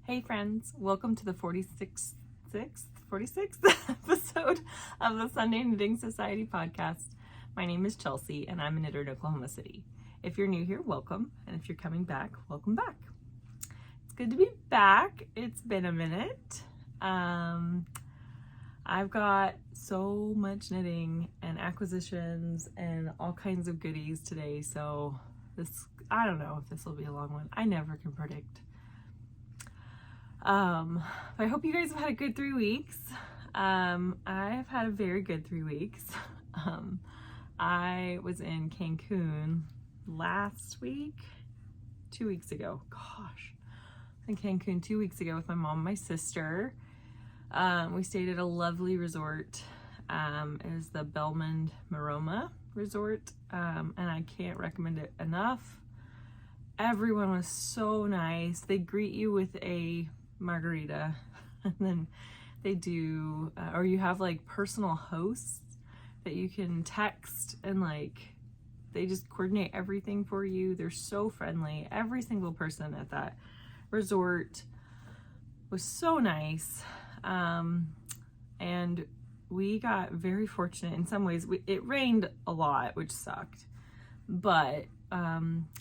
Hey friends, welcome to the 46th episode of the Sunday Knitting Society podcast. My name is Chelsea and I'm a knitter in Oklahoma City. If you're new here, welcome. And if you're coming back, welcome back. It's good to be back. It's been a minute. I've got so much knitting and acquisitions and all kinds of goodies today. So I don't know if this will be a long one. I never can predict. I hope you guys have had a good 3 weeks. I've had a very good 3 weeks. I was in Cancun last week, 2 weeks ago. Gosh, in Cancun 2 weeks ago with my mom and my sister. We stayed at a lovely resort. It was the Belmond Maroma Resort, and I can't recommend it enough. Everyone was so nice. They greet you with a margarita, and then they do or you have like personal hosts that you can text, and like they just coordinate everything for you. They're so friendly. Every single person at that resort was so nice, and we got very fortunate in some ways. It rained a lot, which sucked, but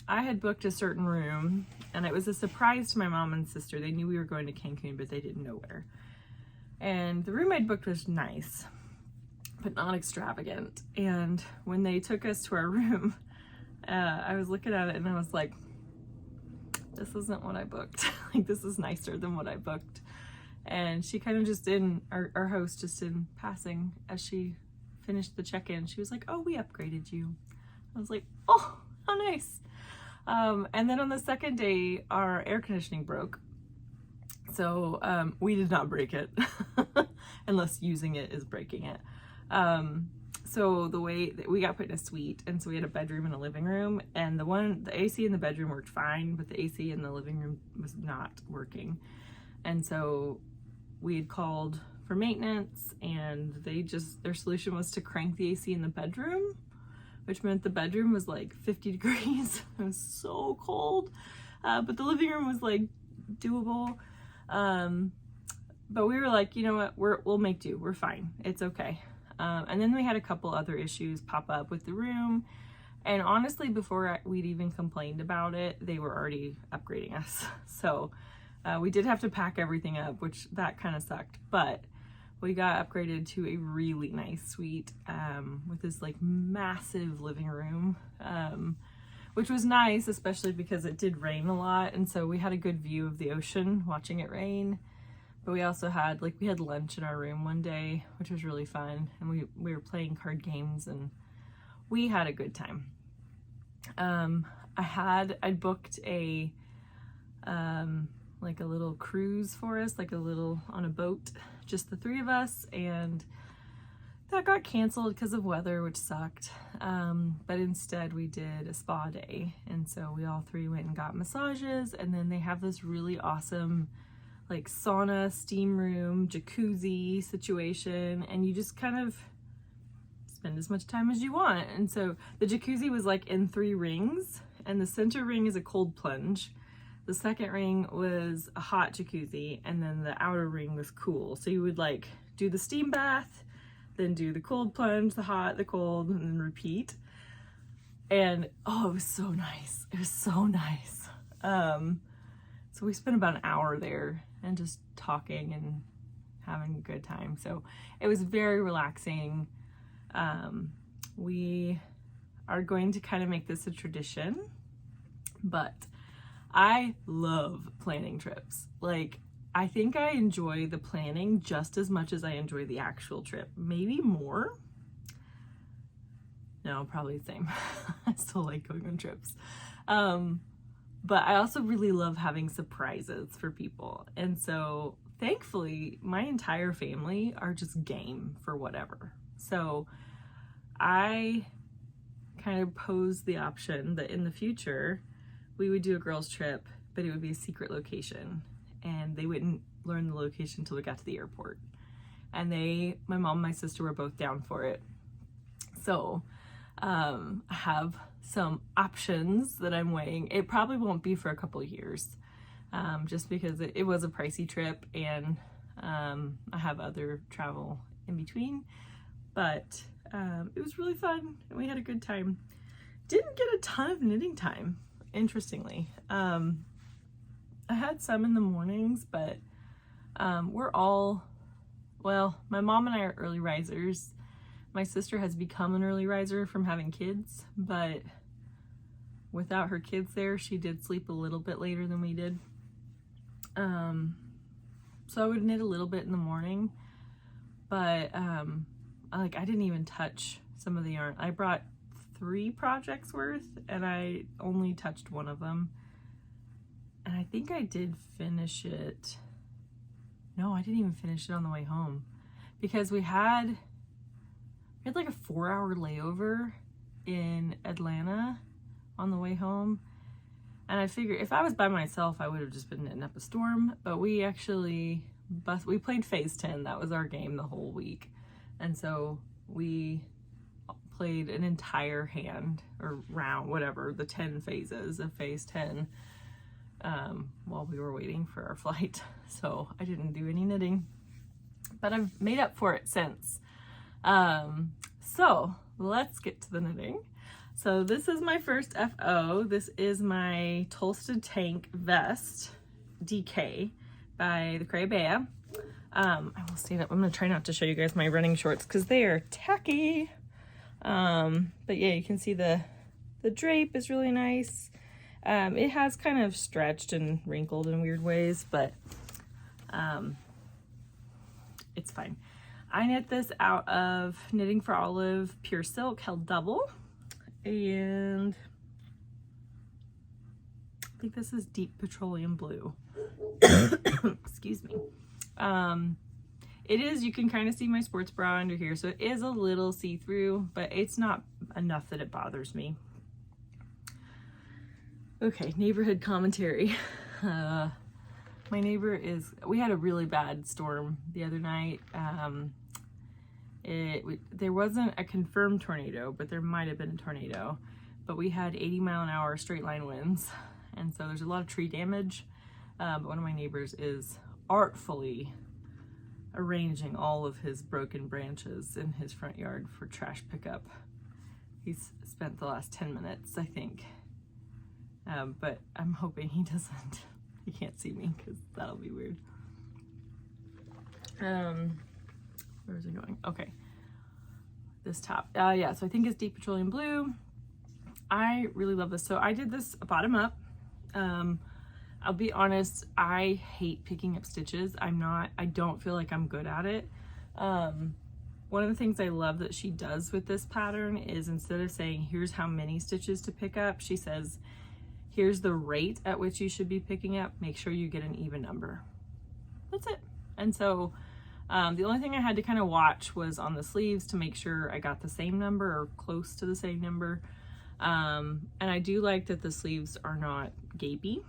I had booked a certain room, and it was a surprise to my mom and sister. They knew we were going to Cancun, but they didn't know where. And the room I'd booked was nice, but not extravagant. And when they took us to our room, I was looking at it and I was like, this isn't what I booked. Like, this is nicer than what I booked. And she kind of just our host just in passing, as she finished the check-in, she was like, oh, we upgraded you. I was like, oh, how nice. And then on the second day, our air conditioning broke. So we did not break it, unless using it is breaking it. So the way that we got put in a suite, and so we had a bedroom and a living room, and the AC in the bedroom worked fine, but the AC in the living room was not working. And so we had called for maintenance, and their solution was to crank the AC in the bedroom, which meant the bedroom was like 50 degrees. It was so cold, but the living room was like doable. But we were like, you know what, we'll make do. We're fine. It's okay. And then we had a couple other issues pop up with the room. And honestly, before we'd even complained about it, they were already upgrading us. So we did have to pack everything up, which that kind of sucked. But we got upgraded to a really nice suite with this like massive living room, which was nice, especially because it did rain a lot. And so we had a good view of the ocean watching it rain. But we also had we had lunch in our room one day, which was really fun. And we were playing card games and we had a good time. I'd booked a little cruise for us, on a boat, just the three of us, and that got canceled because of weather, which sucked. But instead we did a spa day, and so we all three went and got massages, and then they have this really awesome like sauna, steam room, jacuzzi situation, and you just kind of spend as much time as you want. And so the jacuzzi was like in 3 rings, and the center ring is a cold plunge. The second ring was a hot jacuzzi, and then the outer ring was cool. So you would like do the steam bath, then do the cold plunge, the hot, the cold, and then repeat. And oh, it was so nice. It was so nice. So we spent about an hour there and just talking and having a good time. So it was very relaxing. We are going to kind of make this a tradition, but I love planning trips. Like, I think I enjoy the planning just as much as I enjoy the actual trip. Maybe more. No, probably the same. I still like going on trips. But I also really love having surprises for people. And so thankfully, my entire family are just game for whatever. So I kind of posed the option that in the future, we would do a girls' trip, but it would be a secret location, and they wouldn't learn the location until we got to the airport. And my mom and my sister were both down for it. So I have some options that I'm weighing. It probably won't be for a couple of years. just because it was a pricey trip, and I have other travel in between, but it was really fun and we had a good time. Didn't get a ton of knitting time, interestingly. I had some in the mornings, but well, my mom and I are early risers. My sister has become an early riser from having kids, but without her kids there, she did sleep a little bit later than we did. So I would knit a little bit in the morning, but I didn't even touch some of the yarn. I brought 3 projects worth and I only touched one of them. And I think I did finish it. No, I didn't even finish it on the way home because we had like a 4-hour layover in Atlanta on the way home. And I figured if I was by myself, I would have just been knitting up a storm, but we actually we played phase 10. That was our game the whole week. And so we played an entire hand or round, whatever, the 10 phases of phase 10 while we were waiting for our flight. So I didn't do any knitting, but I've made up for it since. So let's get to the knitting. So this is my first FO. This is my Tolsta tank vest DK by the Rebecca. I will stand up. I'm gonna try not to show you guys my running shorts because they are tacky. But yeah, you can see the drape is really nice. It has kind of stretched and wrinkled in weird ways, but it's fine. I knit this out of Knitting for Olive Pure Silk held double, and I think this is Deep Petroleum Blue. Excuse me. It is, you can kind of see my sports bra under here, so it is a little see-through, but it's not enough that it bothers me. Okay, neighborhood commentary. My neighbor we had a really bad storm the other night. There wasn't a confirmed tornado, but there might have been a tornado. But we had 80-mile-an-hour straight line winds, and so there's a lot of tree damage. But one of my neighbors is artfully arranging all of his broken branches in his front yard for trash pickup. He's spent the last 10 minutes, I think. But I'm hoping he can't see me because that'll be weird. Where is it going? Okay. This top. Yeah, so I think it's Deep Petroleum Blue. I really love this. So I did this bottom up. I'll be honest, I hate picking up stitches. I don't feel like I'm good at it. One of the things I love that she does with this pattern is instead of saying, here's how many stitches to pick up, she says, here's the rate at which you should be picking up. Make sure you get an even number. That's it. And so the only thing I had to kind of watch was on the sleeves to make sure I got the same number or close to the same number. And I do like that the sleeves are not gapey.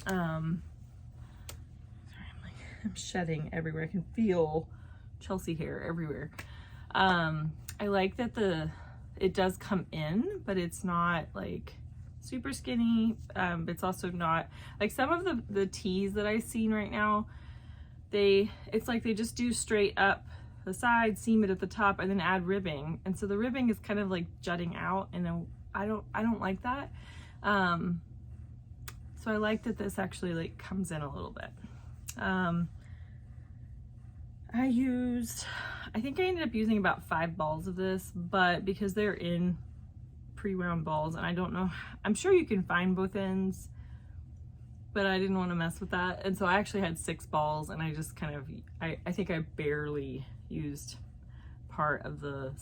Sorry, I'm shedding everywhere. I can feel Chelsea hair everywhere. I like that it does come in, but it's not like super skinny. It's also not like some of the tees that I've seen right now. It's like they just do straight up the side, seam it at the top, and then add ribbing. And so the ribbing is kind of like jutting out, and I don't like that. So I like that this actually like comes in a little bit. I think I ended up using about 5 balls of this, but because they're in pre-wound balls, and I don't know, I'm sure you can find both ends, but I didn't want to mess with that. And so I actually had 6 balls, and I just kind of, I think I barely used part of the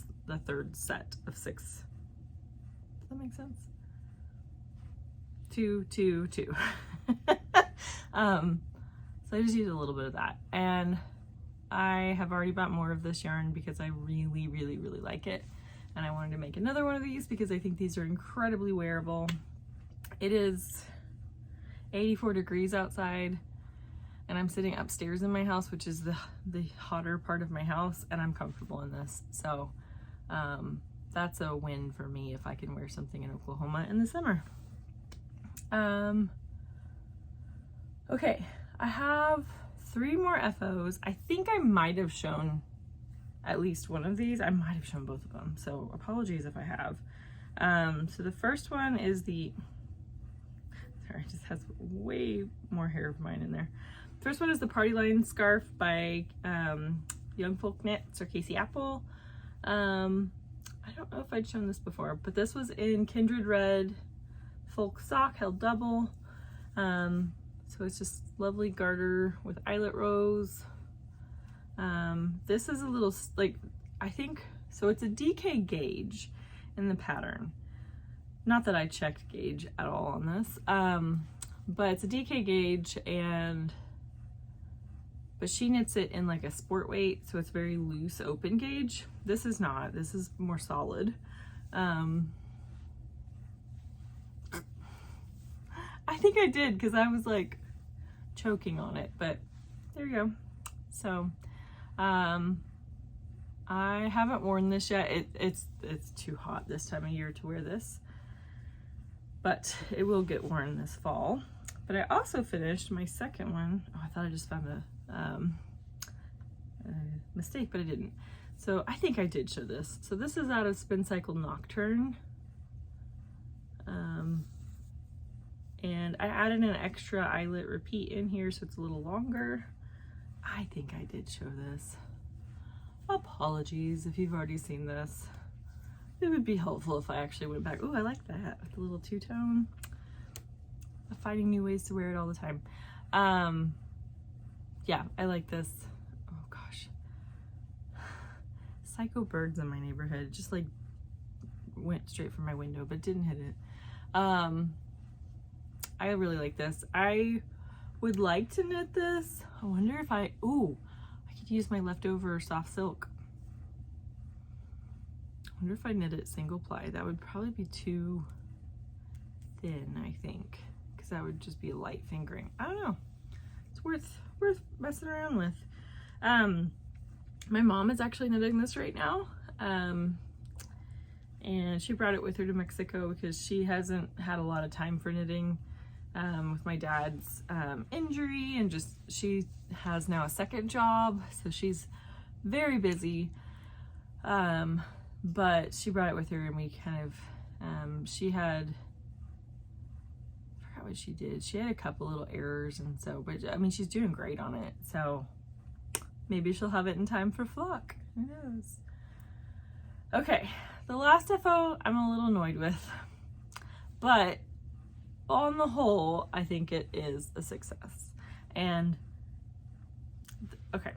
third set of 6. Does that make sense? 2, 2, 2. So I just used a little bit of that, and I have already bought more of this yarn because I really, really, really like it, and I wanted to make another one of these because I think these are incredibly wearable. It is 84 degrees outside, and I'm sitting upstairs in my house, which is the hotter part of my house, and I'm comfortable in this. So that's a win for me if I can wear something in Oklahoma in the summer. Okay, I have 3 more FOs. I think I might have shown at least one of these. I might have shown both of them, so apologies if I have. So the first one is the, sorry, it just has way more hair of mine in there. First one is the Party Line Scarf by Young Folk Knits or Kaci Apple. I don't know if I'd shown this before, but this was in Kindred Red Folk Sock, held double. So it's just lovely garter with eyelet rows. This is a little, like, I think, so it's a DK gauge in the pattern. Not that I checked gauge at all on this, but it's a DK gauge, but she knits it in like a sport weight, so it's very loose open gauge. This is not, this is more solid. I think I did because I was like choking on it, but there you go. So I haven't worn this yet. It's too hot this time of year to wear this, but it will get worn this fall. But I also finished my second one. Oh, I thought I just found a mistake, but I didn't. So I think I did show this. So this is out of Spin Cycle Nocturne. And I added an extra eyelet repeat in here so it's a little longer. I think I did show this. Apologies if you've already seen this. It would be helpful if I actually went back. Oh, I like that with the little two-tone. I'm finding new ways to wear it all the time. Yeah, I like this. Oh gosh. Psycho birds in my neighborhood. Just like went straight from my window, but didn't hit it. I really like this. I would like to knit this. I wonder if I could use my leftover soft silk. I wonder if I knit it single ply. That would probably be too thin, I think, because that would just be a light fingering. I don't know. It's worth messing around with. My mom is actually knitting this right now. And she brought it with her to Mexico because she hasn't had a lot of time for knitting with my dad's injury, and just she has now a second job, so she's very busy. But she brought it with her, and we kind of she had, I forgot what she did. She had a couple little errors, and so, but I mean, she's doing great on it, so maybe she'll have it in time for flock. Who knows? Okay, the last FO I'm a little annoyed with, but on the whole, I think it is a success. And okay,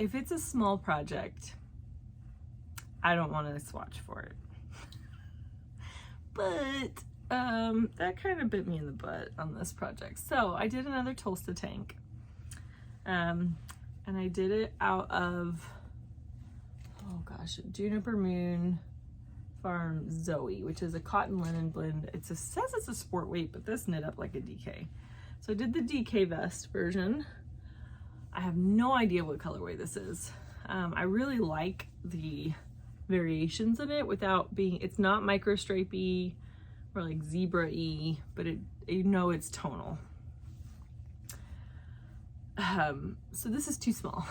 if it's a small project, I don't want to swatch for it. But that kind of bit me in the butt on this project. So I did another Tolsta tank. And I did it out of, oh gosh, Juniper Moon Farm Zoe, which is a cotton linen blend. It says it's a sport weight, but this knit up like a DK. So I did the DK vest version. I have no idea what colorway this is. I really like the variations in it without being, it's not micro stripey or like zebra-y, but you know it's tonal. So this is too small.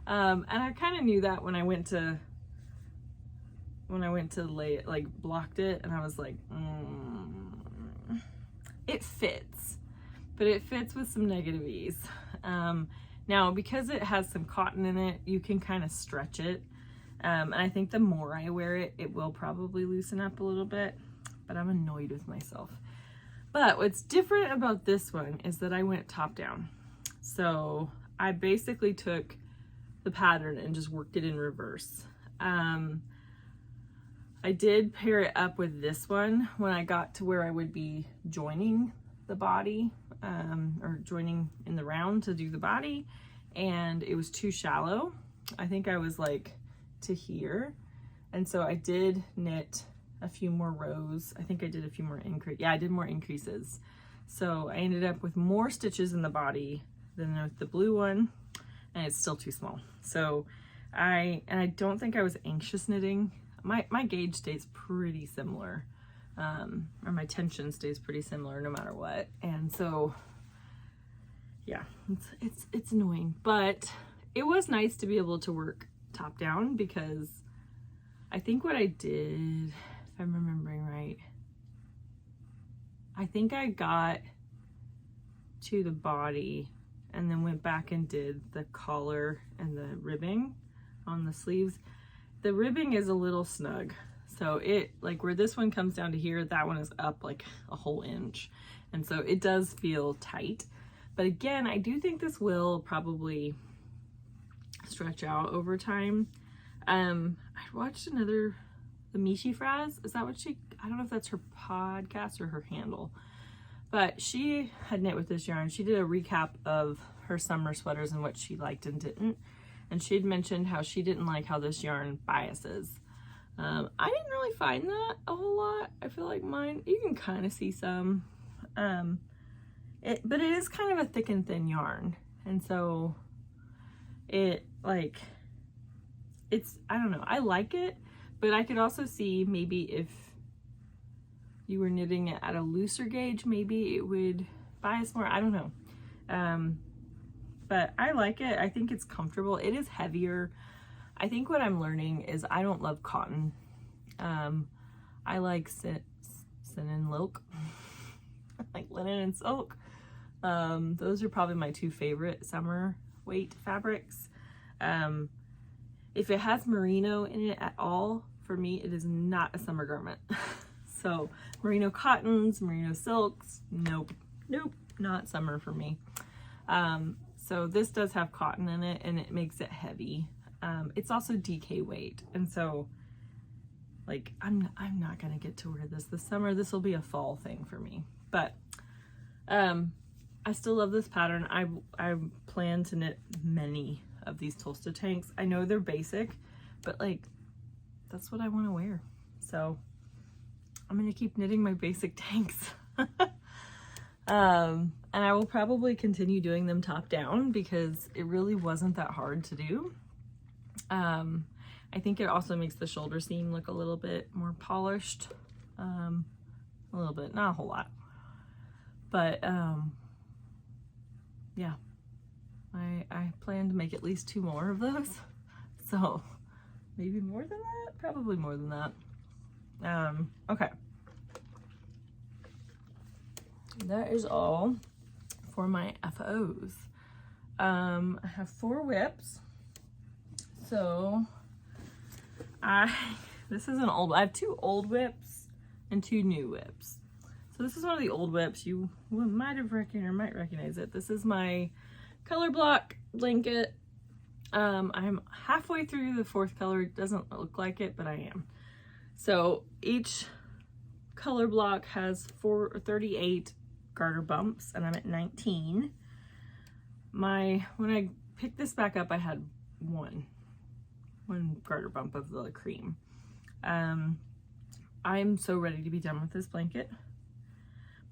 And I kind of knew that when I went to lay it, like blocked it, and I was like, it fits, but it fits with some negative ease. Now, because it has some cotton in it, you can kind of stretch it. And I think the more I wear it, it will probably loosen up a little bit, but I'm annoyed with myself. But what's different about this one is that I went top down. So I basically took the pattern and just worked it in reverse. I did pair it up with this one when I got to where I would be joining the body, or joining in the round to do the body, and it was too shallow. I think I was like to here, and so I did knit a few more rows. I think I did a few more I did more increases. So I ended up with more stitches in the body than with the blue one, and it's still too small. So I don't think I was anxious knitting. My gauge stays pretty similar or my tension stays pretty similar no matter what. And so, yeah, it's annoying, but it was nice to be able to work top down, because I think what I did, if I'm remembering right, I think I got to the body and then went back and did the collar and the ribbing on the sleeves. The ribbing is a little snug. So it, like where this one comes down to here, that one is up like a whole inch. And so it does feel tight. But again, I do think this will probably stretch out over time. I watched the Mishi Fraz, is that what I don't know if that's her podcast or her handle, but she had knit with this yarn. She did a recap of her summer sweaters and what she liked and didn't. And she had mentioned how she didn't like how this yarn biases. I didn't really find that a whole lot. I feel like mine, you can kind of see some, but it is kind of a thick and thin yarn. And so it I don't know, I like it, but I could also see maybe if you were knitting it at a looser gauge, maybe it would bias more. I don't know. But I like it. I think it's comfortable. It is heavier. I think what I'm learning is I don't love cotton. I like sin and silk. I like linen and silk. Those are probably my two favorite summer weight fabrics. If it has merino in it at all, for me, it is not a summer garment. So merino cottons, merino silks, nope, not summer for me. So this does have cotton in it, and it makes it heavy. It's also DK weight, and so like I'm not gonna get to wear this summer. This will be a fall thing for me, but I still love this pattern. I plan to knit many of these Tolsta tanks. I know they're basic, but like that's what I want to wear. So I'm gonna keep knitting my basic tanks. And I will probably continue doing them top down because it really wasn't that hard to do. I think it also makes the shoulder seam look a little bit more polished. A little bit, not a whole lot. But yeah, I plan to make at least 2 more of those. So maybe more than that, probably more than that. Okay. That is all for my FOs. I have 4 whips. So this is an old, I have 2 old whips and 2 new whips. So this is one of the old whips. You might have recognized or might recognize it. This is my color block blanket. I'm halfway through the 4th color. It doesn't look like it, but I am. So each color block has 38 garter bumps, and I'm at 19. When I picked this back up, I had one garter bump of the cream. I'm so ready to be done with this blanket,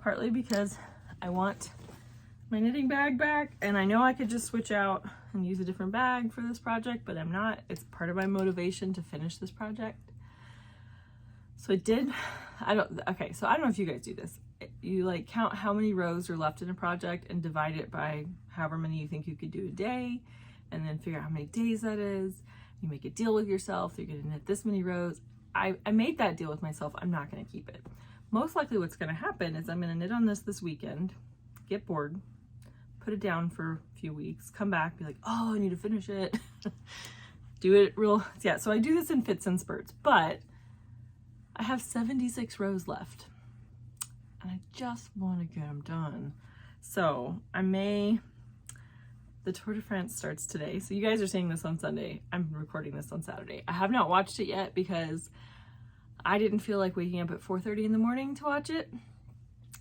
partly because I want my knitting bag back, and I know I could just switch out and use a different bag for this project, but I'm not. It's part of my motivation to finish this project. So I did, okay, so I don't know if you guys do this. You like count how many rows are left in a project and divide it by however many you think you could do a day, and then figure out how many days that is. You make a deal with yourself. You're gonna knit this many rows. I made that deal with myself. I'm not gonna keep it. Most likely what's gonna happen is I'm gonna knit on this weekend, get bored, put it down for a few weeks, come back, be like, oh, I need to finish it. Do it real, yeah, so I do this in fits and spurts, but I have 76 rows left, and I just want to get them done. So the Tour de France starts today. So you guys are seeing this on Sunday. I'm recording this on Saturday. I have not watched it yet because I didn't feel like waking up at 4:30 in the morning to watch it.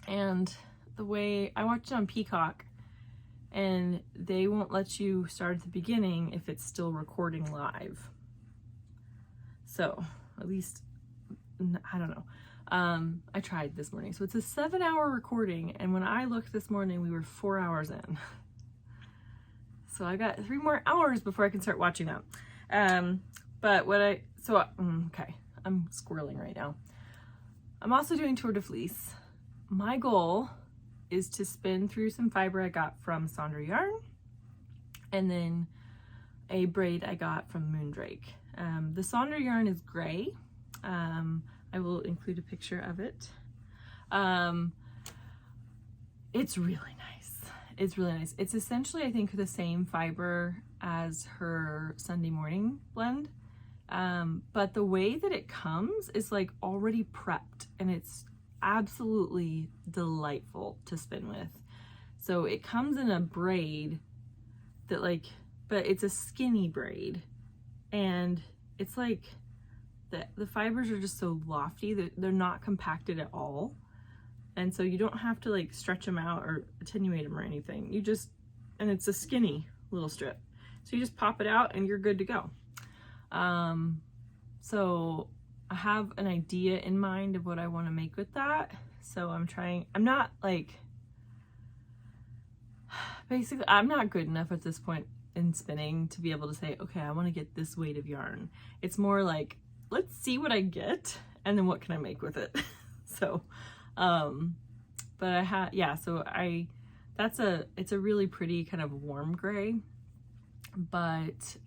And the way I watched it on Peacock, and they won't let you start at the beginning if it's still recording live. So at least, I don't know. I tried this morning. So it's a 7-hour recording, and when I looked this morning, we were 4 hours in. So I got 3 more hours before I can start watching that. But okay, I'm squirreling right now. I'm also doing Tour de Fleece. My goal is to spin through some fiber I got from Sandra Yarn, and then a braid I got from Moondrake. The Sandra yarn is gray. I will include a picture of it. It's really nice. It's really nice. It's essentially, I think, the same fiber as her Sunday morning blend. But the way that it comes is like already prepped, and it's absolutely delightful to spin with. So it comes in a braid that like, but it's a skinny braid, and it's like the fibers are just so lofty that they're not compacted at all. And so you don't have to like stretch them out or attenuate them or anything. You just, and it's a skinny little strip. So you just pop it out and you're good to go. So I have an idea in mind of what I want to make with that. So I'm not like, basically, I'm not good enough at this point in spinning to be able to say, okay, I want to get this weight of yarn. It's more like, let's see what I get and then what can I make with it. So, but I had, yeah, so it's a really pretty kind of warm gray, but,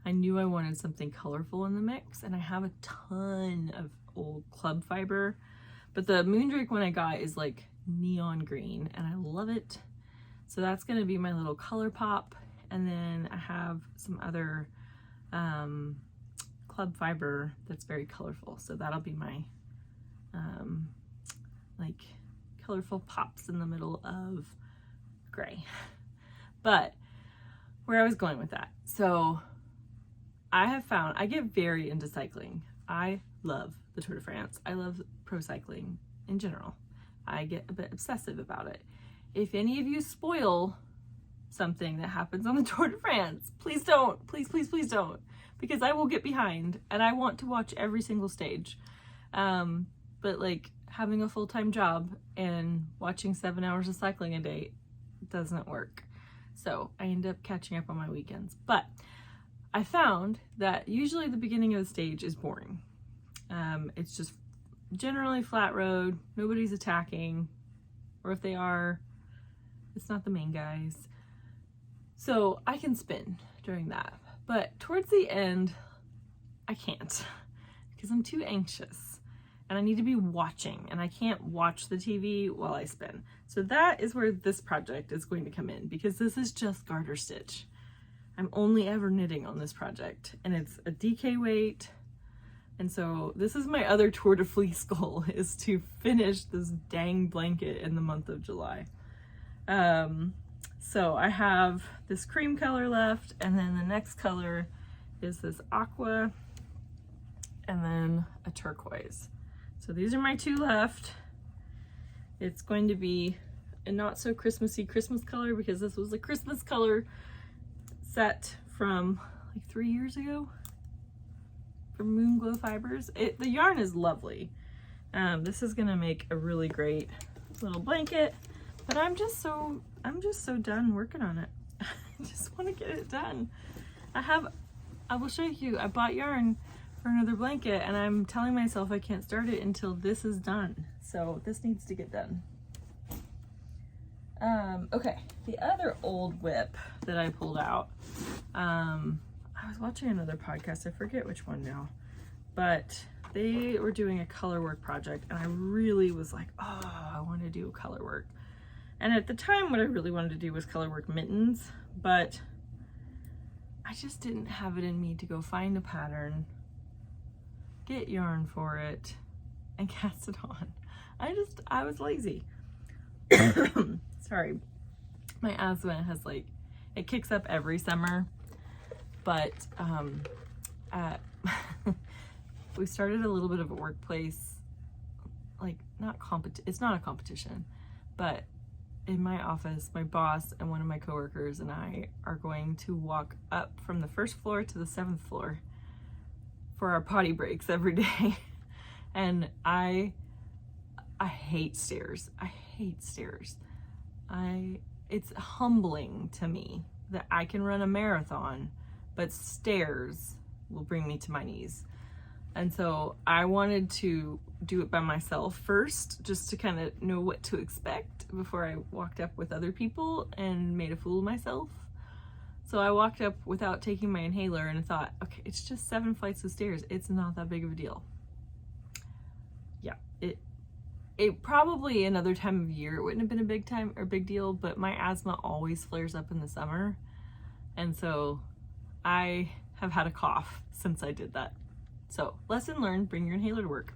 I knew I wanted something colorful in the mix, and I have a ton of old club fiber, but the Moondrake one I got is like neon green and I love it. So that's going to be my little color pop. And then I have some other, club fiber that's very colorful. So that'll be my, like colorful pops in the middle of gray. But where I was going with that. So I have found I get very into cycling. I love the Tour de France. I love pro cycling in general. I get a bit obsessive about it. If any of you spoil something that happens on the Tour de France, please don't. Please, please, please don't. Because I will get behind and I want to watch every single stage. But like having a full-time job and watching 7 hours of cycling a day doesn't work. So I end up catching up on my weekends. But I found that usually the beginning of the stage is boring. It's just generally flat road, nobody's attacking, or if they are, it's not the main guys. So I can spin during that. But towards the end, I can't because I'm too anxious and I need to be watching, and I can't watch the TV while I spin. So that is where this project is going to come in, because this is just garter stitch. I'm only ever knitting on this project, and it's a DK weight. And so this is my other Tour de Fleece goal, is to finish this dang blanket in the month of July. So I have this cream color left, and then the next color is this aqua, and then a turquoise. So these are my two left. It's going to be a not so Christmassy Christmas color, because this was a Christmas color set from like 3 years ago from Moonglow Fibers. The yarn is lovely. This is gonna make a really great little blanket, but I'm just so done working on it. I just want to get it done. I will show you, I bought yarn for another blanket and I'm telling myself I can't start it until this is done. So this needs to get done. Okay, the other old whip that I pulled out, I was watching another podcast, I forget which one now, but they were doing a color work project and I really was like, oh, I want to do color work. And at the time, what I really wanted to do was color work mittens, but I just didn't have it in me to go find a pattern, get yarn for it, and cast it on. I was lazy. Sorry, my asthma has like, it kicks up every summer, but we started a little bit of a workplace, like it's not a competition, but in my office, my boss and one of my coworkers and I are going to walk up from the first floor to the 7th floor for our potty breaks every day. And I hate stairs. I hate stairs. It's humbling to me that I can run a marathon, but stairs will bring me to my knees. And so I wanted to do it by myself first, just to kind of know what to expect before I walked up with other people and made a fool of myself. So I walked up without taking my inhaler and I thought, okay, it's just 7 flights of stairs. It's not that big of a deal. Yeah, it probably another time of year it wouldn't have been a big deal, but my asthma always flares up in the summer. And so I have had a cough since I did that. So lesson learned, bring your inhaler to work.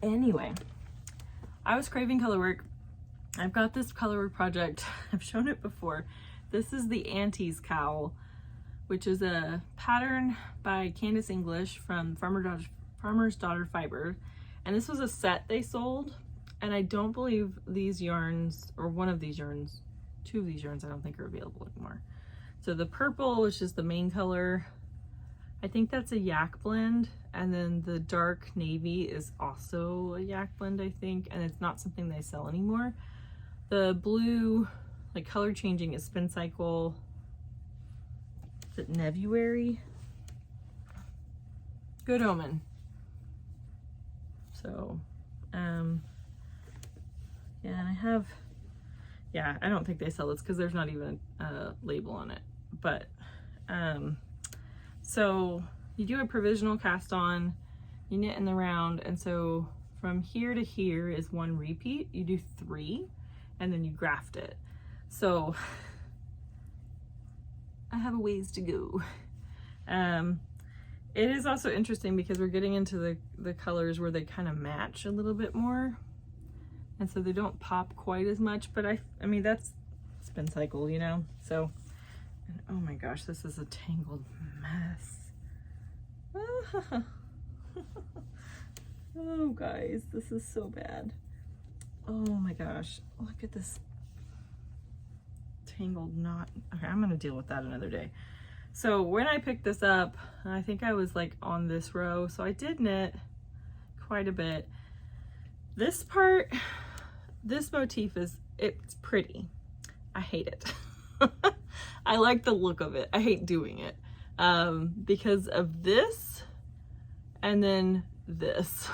Anyway, I was craving color work. I've got this color work project. I've shown it before. This is the Auntie's Cowl, which is a pattern by Candace English from Farmer's Daughter Fiber. And this was a set they sold. And I don't believe these yarns, or one of these yarns, 2 of these yarns I don't think are available anymore. So the purple, which is the main color, I think that's a yak blend, and then the dark navy is also a yak blend, I think, and it's not something they sell anymore. The blue, like color changing, is Spin Cycle. Is it Nebuary? Good Omen. So, yeah, and I have, yeah, I don't think they sell this because there's not even a label on it, but, so you do a provisional cast on, you knit in the round, and so from here to here is 1 repeat. You do 3, and then you graft it. So I have a ways to go. It is also interesting because we're getting into the colors where they kind of match a little bit more, and so they don't pop quite as much, but I mean, that's Spin Cycle, you know? So, and oh my gosh, this is a tangled mess. Oh guys, this is so bad. Oh my gosh, look at this tangled knot. Okay, I'm gonna deal with that another day. So when I picked this up, I think I was like on this row, so I did knit quite a bit. This part, this motif it's pretty. I hate it. I like the look of it. I hate doing it because of this and then this.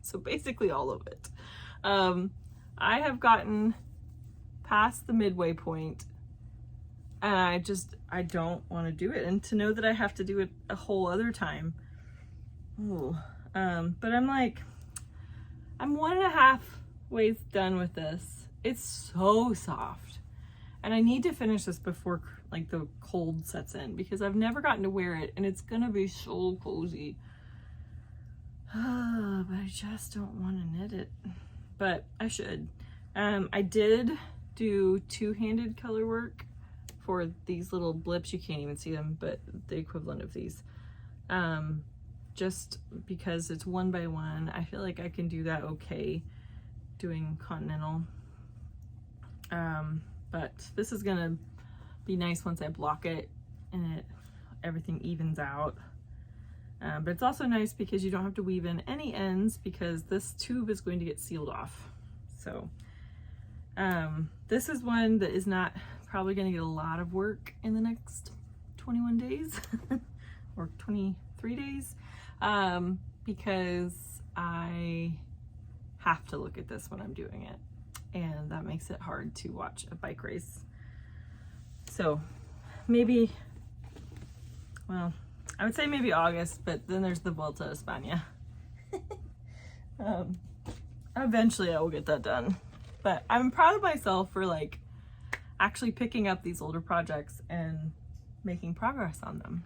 So basically all of it. I have gotten past the midway point and I don't want to do it, and to know that I have to do it a whole other time. Ooh. But I'm like, I'm 1.5 ways done with this. It's so soft, and I need to finish this before like the cold sets in, because I've never gotten to wear it and it's gonna be so cozy. But I just don't want to knit it, but I should. I did do 2-handed color work for these little blips. You can't even see them, but the equivalent of these, just because it's 1 by 1. I feel like I can do that okay doing continental, but this is gonna be nice once I block it and everything evens out. But it's also nice because you don't have to weave in any ends, because this tube is going to get sealed off. So this is one that is not probably going to get a lot of work in the next 21 days or 23 days, because I have to look at this when I'm doing it, and that makes it hard to watch a bike race. So maybe, well, I would say maybe August, but then there's the Vuelta a España. Eventually I will get that done, but I'm proud of myself for like actually picking up these older projects and making progress on them.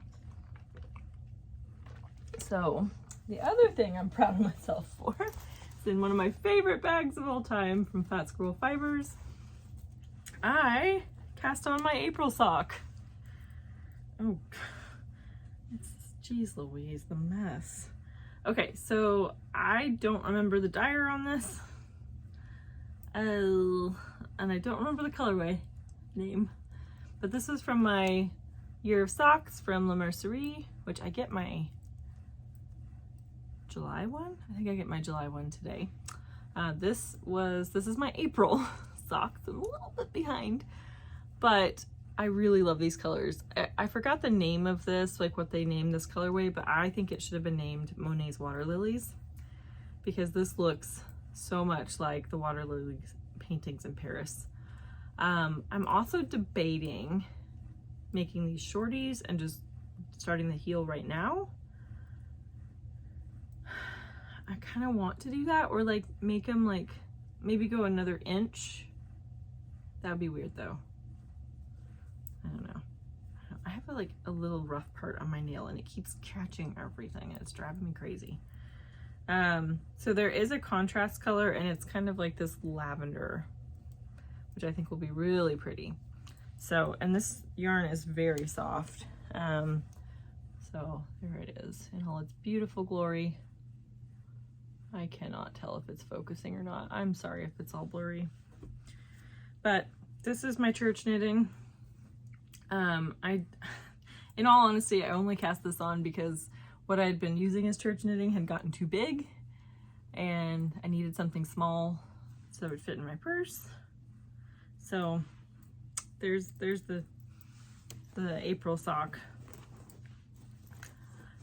So the other thing I'm proud of myself for is in one of my favorite bags of all time from Fat Squirrel Fibers, I cast on my April sock. Oh, geez Louise, the mess. Okay, so I don't remember the dyer on this. And I don't remember the colorway name. But this is from my Year of Socks from La Mercerie, which I get my July one? I think I get my July one today. This is my April socks. I'm a little bit behind. But I really love these colors. I forgot the name of this, like what they named this colorway, but I think it should have been named Monet's Water Lilies, because this looks so much like the water lilies paintings in Paris. I'm also debating making these shorties and just starting the heel right now. I kind of want to do that, or like make them like maybe go another inch. That would be weird though. I don't know. I have a little rough part on my nail and it keeps catching everything and it's driving me crazy. So there is a contrast color and it's kind of like this lavender, which I think will be really pretty. So, and this yarn is very soft. So there it is in all its beautiful glory. I cannot tell if it's focusing or not. I'm sorry if it's all blurry. But this is my church knitting. In all honesty, I only cast this on because what I had been using as church knitting had gotten too big and I needed something small so it would fit in my purse. So there's the April sock.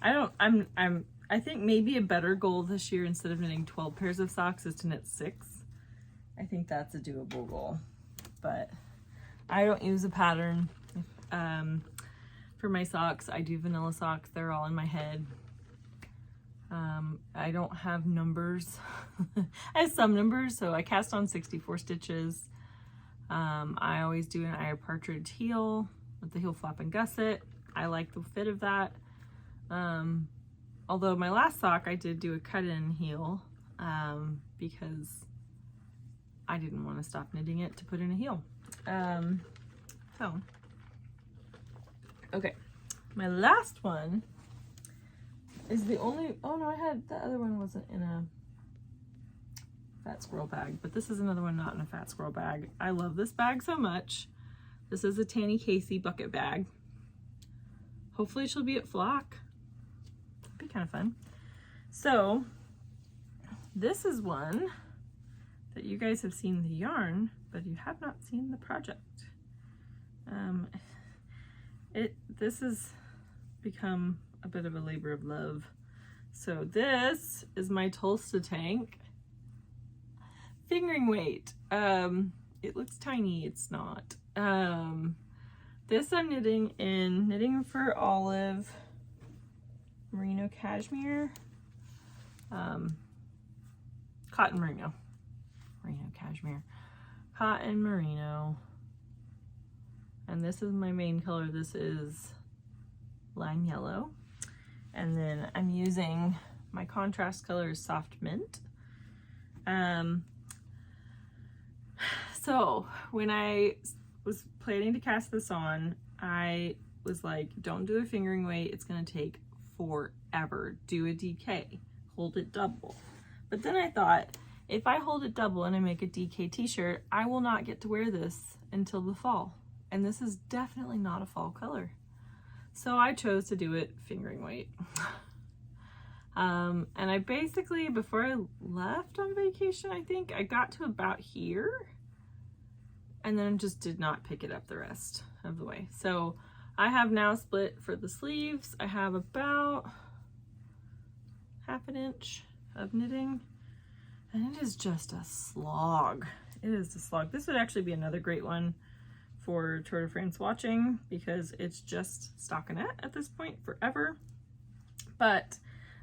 I think maybe a better goal this year, instead of knitting 12 pairs of socks, is to knit 6. I think that's a doable goal, but I don't use a pattern. For my socks, I do vanilla socks. They're all in my head. I don't have numbers. I have some numbers, so I cast on 64 stitches. I always do an eye partridge heel with the heel flap and gusset. I like the fit of that. Although my last sock I did do a cut-in heel because I didn't want to stop knitting it to put in a heel. Okay, my last one is the only, oh no, the other one wasn't in a fat squirrel bag, but this is another one not in a fat squirrel bag. I love this bag so much. This is a Tanny Kaci bucket bag. Hopefully she'll be at flock. That'd be kind of fun. So this is one that you guys have seen the yarn, but you have not seen the project. This has become a bit of a labor of love. So this is my Tolsta tank fingering weight. It looks tiny, it's not. This I'm knitting in Knitting for Olive merino cashmere, cotton merino cashmere, cotton merino. And this is my main color. This is lime yellow. And then I'm using my contrast color is soft mint. So when I was planning to cast this on, I was like, don't do a fingering weight. It's gonna take forever. Do a DK, hold it double. But then I thought, if I hold it double and I make a DK t-shirt, I will not get to wear this until the fall. And this is definitely not a fall color. So I chose to do it fingering weight. And I basically, before I left on vacation, I think I got to about here and then just did not pick it up the rest of the way. So I have now split for the sleeves. I have about half an inch of knitting and it is just a slog. It is a slog. This would actually be another great one for Tour de France watching because it's just stockinette at this point forever. But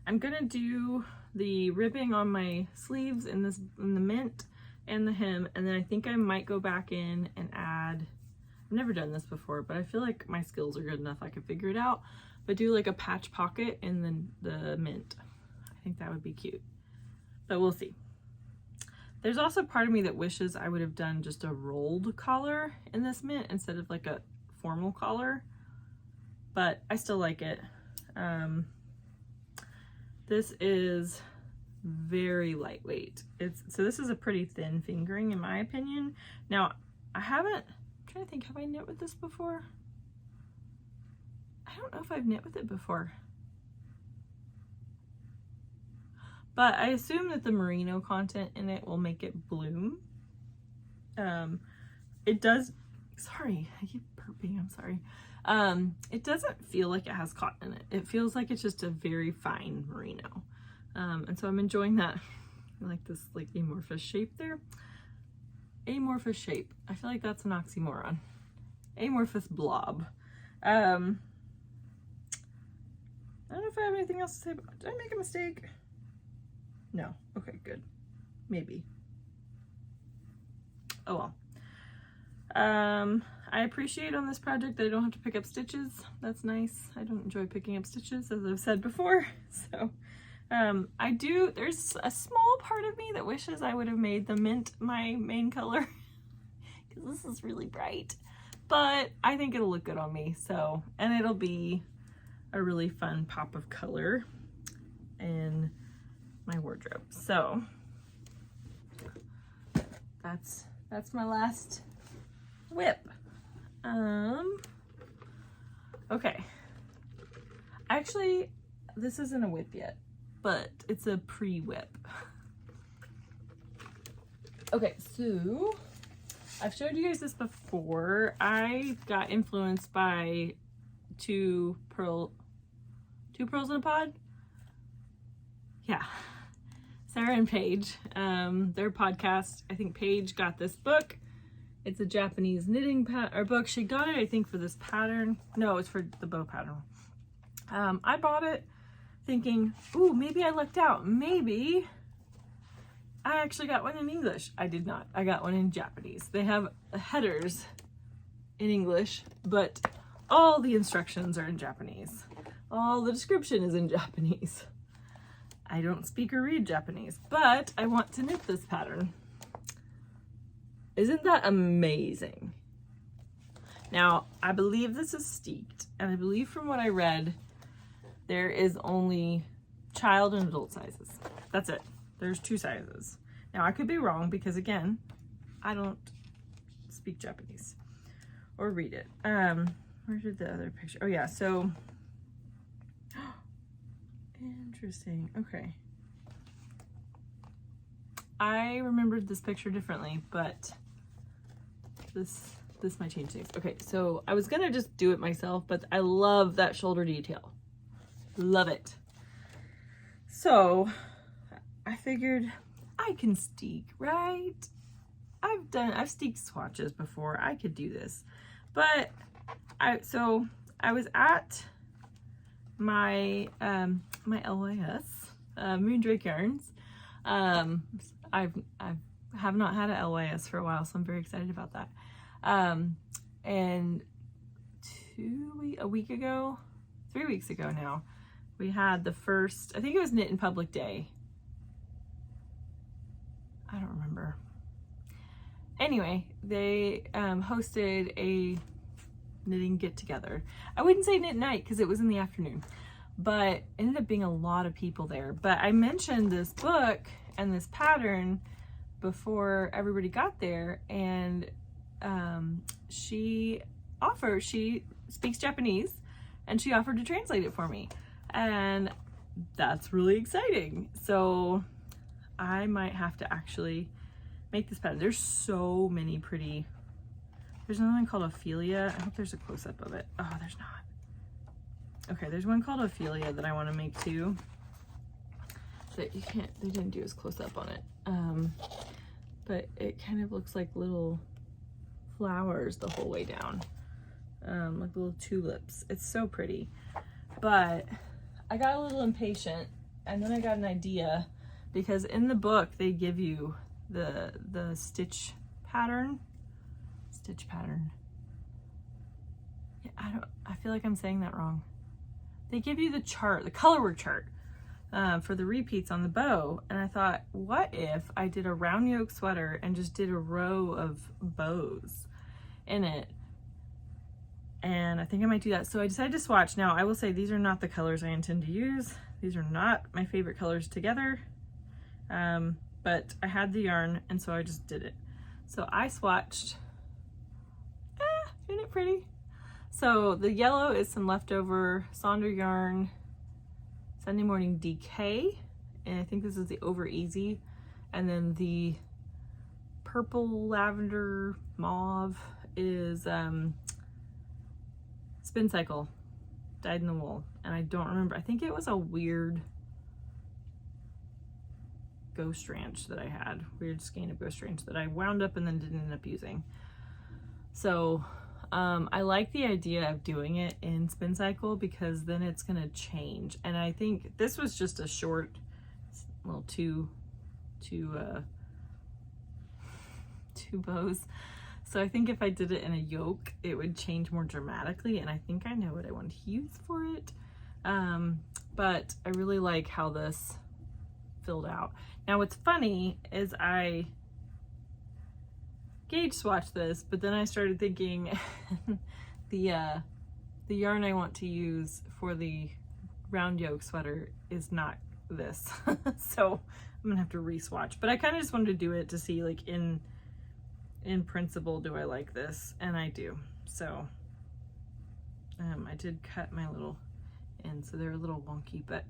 I'm gonna do the ribbing on my sleeves in the mint and the hem, and then I think I might go back in and add, I've never done this before, but I feel like my skills are good enough I can figure it out, but do like a patch pocket in the mint. I think that would be cute, but we'll see. There's also part of me that wishes I would have done just a rolled collar in this mint instead of like a formal collar, but I still like it. This is very lightweight. So this is a pretty thin fingering in my opinion. Now I'm trying to think, have I knit with this before? I don't know if I've knit with it before. But I assume that the merino content in it will make it bloom. It does Sorry, I keep burping, I'm sorry. It doesn't feel like it has cotton in it. It feels like it's just a very fine merino. And so I'm enjoying that. I like this like amorphous shape there. Amorphous shape. I feel like that's an oxymoron. Amorphous blob. I don't know if I have anything else to say about it. Did I make a mistake? No. Okay, good. Maybe. Oh well. I appreciate on this project that I don't have to pick up stitches. That's nice. I don't enjoy picking up stitches, as I've said before. So, there's a small part of me that wishes I would have made the mint my main color, because this is really bright, but I think it'll look good on me. So, and it'll be a really fun pop of color in my wardrobe. So that's my last whip. Okay. Actually, this isn't a whip yet, but it's a pre-whip. Okay, so I've showed you guys this before. I got influenced by two pearls in a pod. Yeah, Sarah and Paige, their podcast. I think Paige got this book. It's a Japanese knitting book. She got it, I think, for this pattern. No, it's for the bow pattern. I bought it thinking, ooh, maybe I lucked out. Maybe I actually got one in English. I did not. I got one in Japanese. They have headers in English, but all the instructions are in Japanese. All the description is in Japanese. I don't speak or read Japanese, but I want to knit this pattern. Isn't that amazing? Now, I believe this is steeked, and I believe from what I read, there is only child and adult sizes. That's it. There's 2 sizes. Now, I could be wrong because, again, I don't speak Japanese or read it. Where did the other picture? Oh, yeah. So, interesting. Okay. I remembered this picture differently, but this might change things. Okay, so I was gonna just do it myself, but I love that shoulder detail. Love it. So I figured I can steek, right? I've steeked swatches before. I could do this. But I was at my my LYS, Moondrake Yarns. I have not had a LYS for a while, so I'm very excited about that. And 3 weeks ago now, we had the first, I think it was Knit in Public Day. I don't remember. Anyway, they hosted a knitting get together. I wouldn't say knit night because it was in the afternoon, but it ended up being a lot of people there. But I mentioned this book and this pattern before everybody got there, and she speaks Japanese, and she offered to translate it for me, and that's really exciting. So I might have to actually make this pattern. There's so many pretty. There's another one called Ophelia. I hope there's a close-up of it. Oh, there's not. Okay, there's one called Ophelia that I want to make too. That they didn't do as close-up on it. But it kind of looks like little flowers the whole way down. Like little tulips. It's so pretty. But I got a little impatient, and then I got an idea, because in the book they give you the stitch pattern. Yeah, I feel like I'm saying that wrong. They give you the chart, the colorwork chart, for the repeats on the bow, and I thought, what if I did a round yoke sweater and just did a row of bows in it? And I think I might do that. So I decided to swatch. Now, I will say these are not the colors I intend to use. These are not my favorite colors together. But I had the yarn, and so I just did it. So I swatched. Isn't it pretty? So the yellow is some leftover Sonder yarn, Sunday Morning DK, and I think this is the Over Easy. And then the purple, lavender, mauve is Spin Cycle, Dyed in the Wool. And I don't remember, I think it was a weird Ghost Ranch that I had, weird skein of Ghost Ranch that I wound up and then didn't end up using. So I like the idea of doing it in Spin Cycle because then it's gonna change. And I think this was just a short, well, two bows. So I think if I did it in a yoke, it would change more dramatically, and I think I know what I want to use for it. But I really like how this filled out. Now what's funny is I gauge swatched this, but then I started thinking the yarn I want to use for the round yoke sweater is not this. So I'm gonna have to re-swatch, but I kind of just wanted to do it to see, like, in principle, do I like this? And I do. So I did cut my little ends, so they're a little wonky, but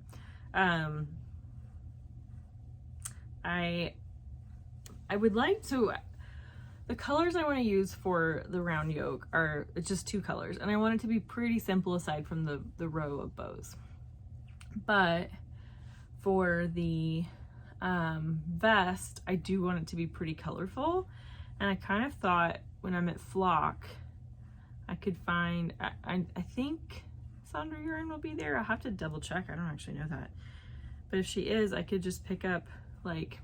I would like to, the colors I want to use for the round yoke are just 2 colors, and I want it to be pretty simple aside from the row of bows. But for the vest, I do want it to be pretty colorful, and I kind of thought when I'm at Flock I could find, I think Sandra Yarn will be there. I'll have to double check, I don't actually know that, but if she is, I could just pick up like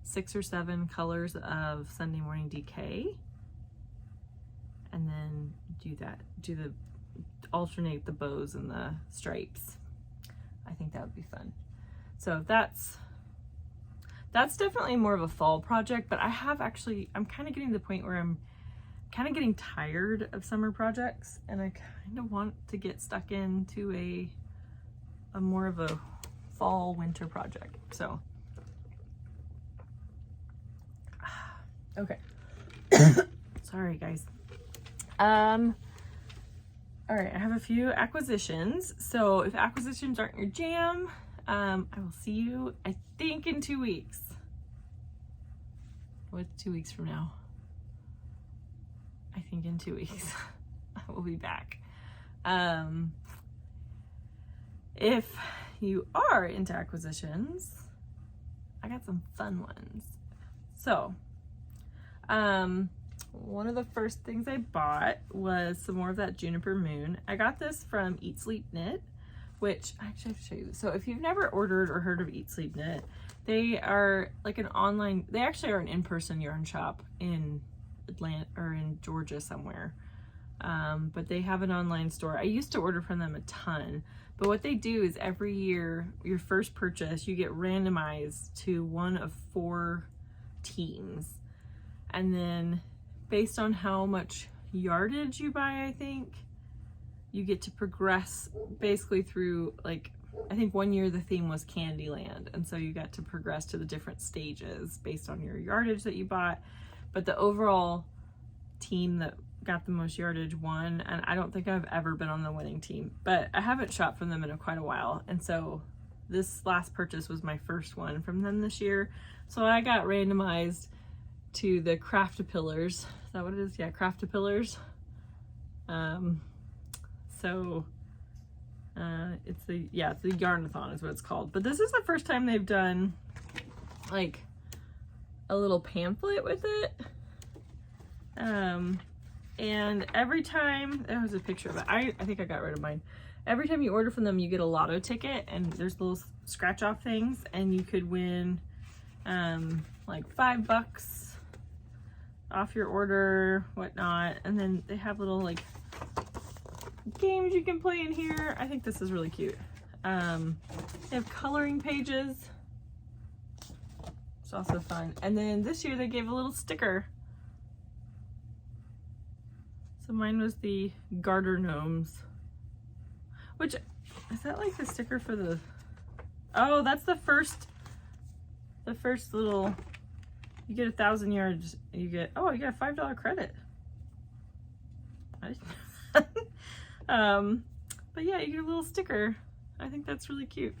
6 or 7 colors of Sunday Morning DK and then alternate the bows and the stripes. I think that would be fun. So that's definitely more of a fall project, but I'm kind of getting to the point where I'm kind of getting tired of summer projects, and I kind of want to get stuck into a more of a fall winter project. So okay. Sorry guys. All right, I have a few acquisitions. So if acquisitions aren't your jam, I will see you, I think, in 2 weeks. What's 2 weeks from now? I think in 2 weeks I will be back. If you are into acquisitions, I got some fun ones. So, one of the first things I bought was some more of that Juniper Moon. I got this from Eat Sleep Knit, which I actually have to show you. So if you've never ordered or heard of Eat Sleep Knit, they are like an online, they actually are an in-person yarn shop in Atlanta or in Georgia somewhere. But they have an online store. I used to order from them a ton, but what they do is every year, your first purchase, you get randomized to one of 4 teams. And then based on how much yardage you buy, I think, you get to progress basically through, like, I think one year the theme was Candyland, and so you got to progress to the different stages based on your yardage that you bought. But the overall team that got the most yardage won, and I don't think I've ever been on the winning team, but I haven't shopped from them in quite a while, and so this last purchase was my first one from them this year. So I got randomized to the Craft-A-Pillars. Is that what it is? Yeah, Craft-A-Pillars. It's the Yarnathon is what it's called. But this is the first time they've done like a little pamphlet with it. And every time, there was a picture of it. I think I got rid of mine. Every time you order from them, you get a lotto ticket, and there's little scratch off things, and you could win like $5 off your order, whatnot. And then they have little like games you can play in here. I think this is really cute. They have coloring pages. It's also fun. And then this year they gave a little sticker. So mine was the garter gnomes, which, is that like the sticker for the, oh, that's the first little, you get 1,000 yards, you get, oh, you get a $5 credit. But yeah, you get a little sticker. I think that's really cute.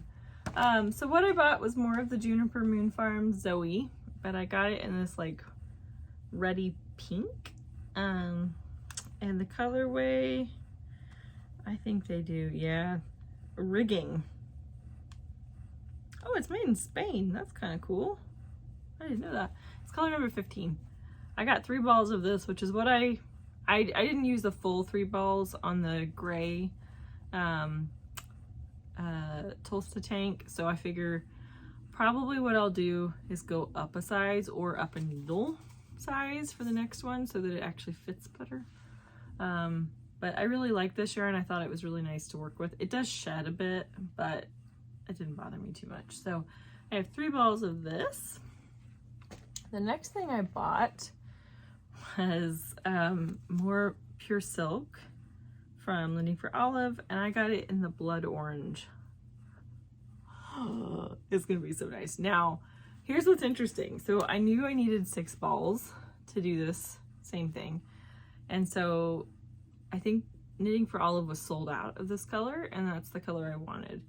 So what I bought was more of the Juniper Moon Farm Zoe, but I got it in this like reddy pink. And the colorway, I think they do, yeah, rigging. Oh, it's made in Spain. That's kind of cool. I didn't know that. It's color number 15. I got 3 balls of this, which is what I didn't use the full 3 balls on the gray Tolsta tank, so I figure probably what I'll do is go up a size or up a needle size for the next one so that it actually fits better. But I really like this yarn. I thought it was really nice to work with. It does shed a bit, but it didn't bother me too much. So I have 3 balls of this. The next thing I bought was more pure silk from Knitting for Olive, and I got it in the blood orange. It's gonna be so nice. Now, here's what's interesting. So I knew I needed 6 balls to do this same thing. And so I think Knitting for Olive was sold out of this color, and that's the color I wanted.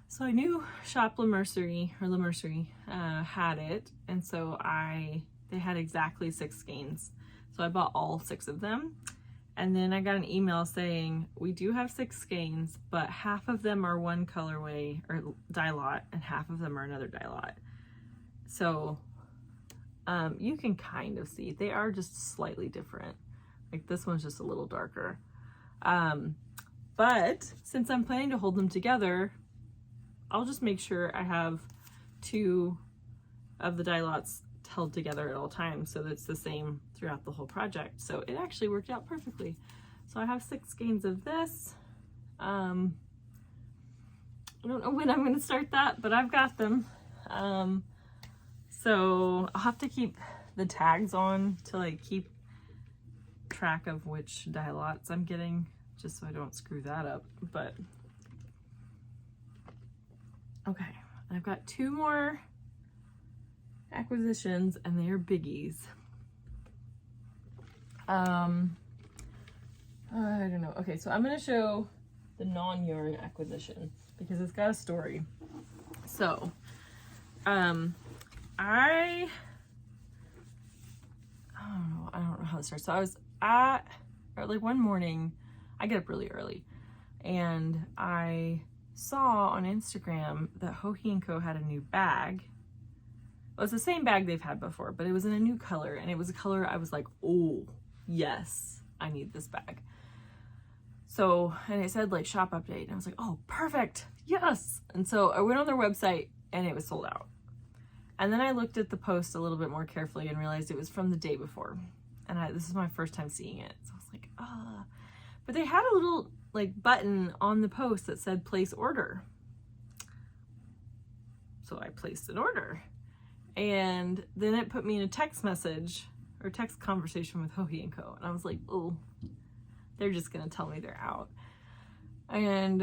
So I knew Shop La Mercerie, or La Mercerie, had it, and so they had exactly 6 skeins. So I bought all 6 of them. And then I got an email saying, we do have 6 skeins, but half of them are one colorway or dye lot, and half of them are another dye lot. So you can kind of see, they are just slightly different. Like this one's just a little darker. But since I'm planning to hold them together, I'll just make sure I have 2 of the dye lots held together at all times so that it's the same throughout the whole project. So it actually worked out perfectly. So I have 6 skeins of this. I don't know when I'm going to start that, but I've got them. So I'll have to keep the tags on to like keep track of which dye lots I'm getting, just so I don't screw that up. But okay, I've got 2 more acquisitions, and they are biggies. I don't know. Okay, so I'm gonna show the non-yarn acquisition because it's got a story. So I don't know how to start. So I was like one morning, I get up really early, and I saw on Instagram that Hohi & Co had a new bag. It was the same bag they've had before, but it was in a new color, and it was a color I was like, oh yes, I need this bag. So, and it said like shop update, and I was like, oh perfect, yes. And so I went on their website and it was sold out. And then I looked at the post a little bit more carefully and realized it was from the day before. And this is my first time seeing it. So I was like, ah. But they had a little like button on the post that said place order. So I placed an order. And then it put me in a text message or text conversation with Hohi & Co. And I was like, oh, they're just gonna tell me they're out. And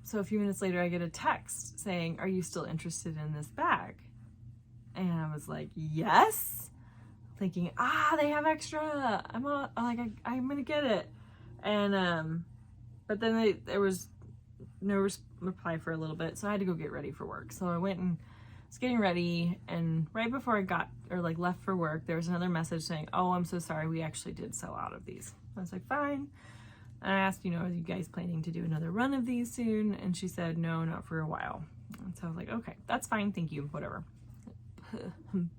so a few minutes later, I get a text saying, are you still interested in this bag? And I was like, yes. Thinking, they have extra. I'm gonna get it. And but then there was no reply for a little bit, so I had to go get ready for work. So I went and was getting ready, and right before I left for work, there was another message saying, oh, I'm so sorry, we actually did sell out of these. I was like, fine. And I asked, are you guys planning to do another run of these soon? And she said, no, not for a while. And so I was like, okay, that's fine, thank you, whatever.